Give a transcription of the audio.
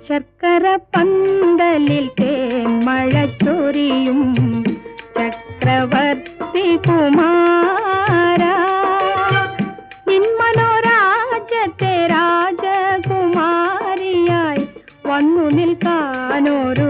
ശർക്കര പന്തലിൽ തേന്മഴ ചൊരിയും ചക്രവർത്തി കുമാര നിന്മനോരാജ്യത്തെ രാജകുമാരിയായി വന്നു നിൽക്കാനൊരു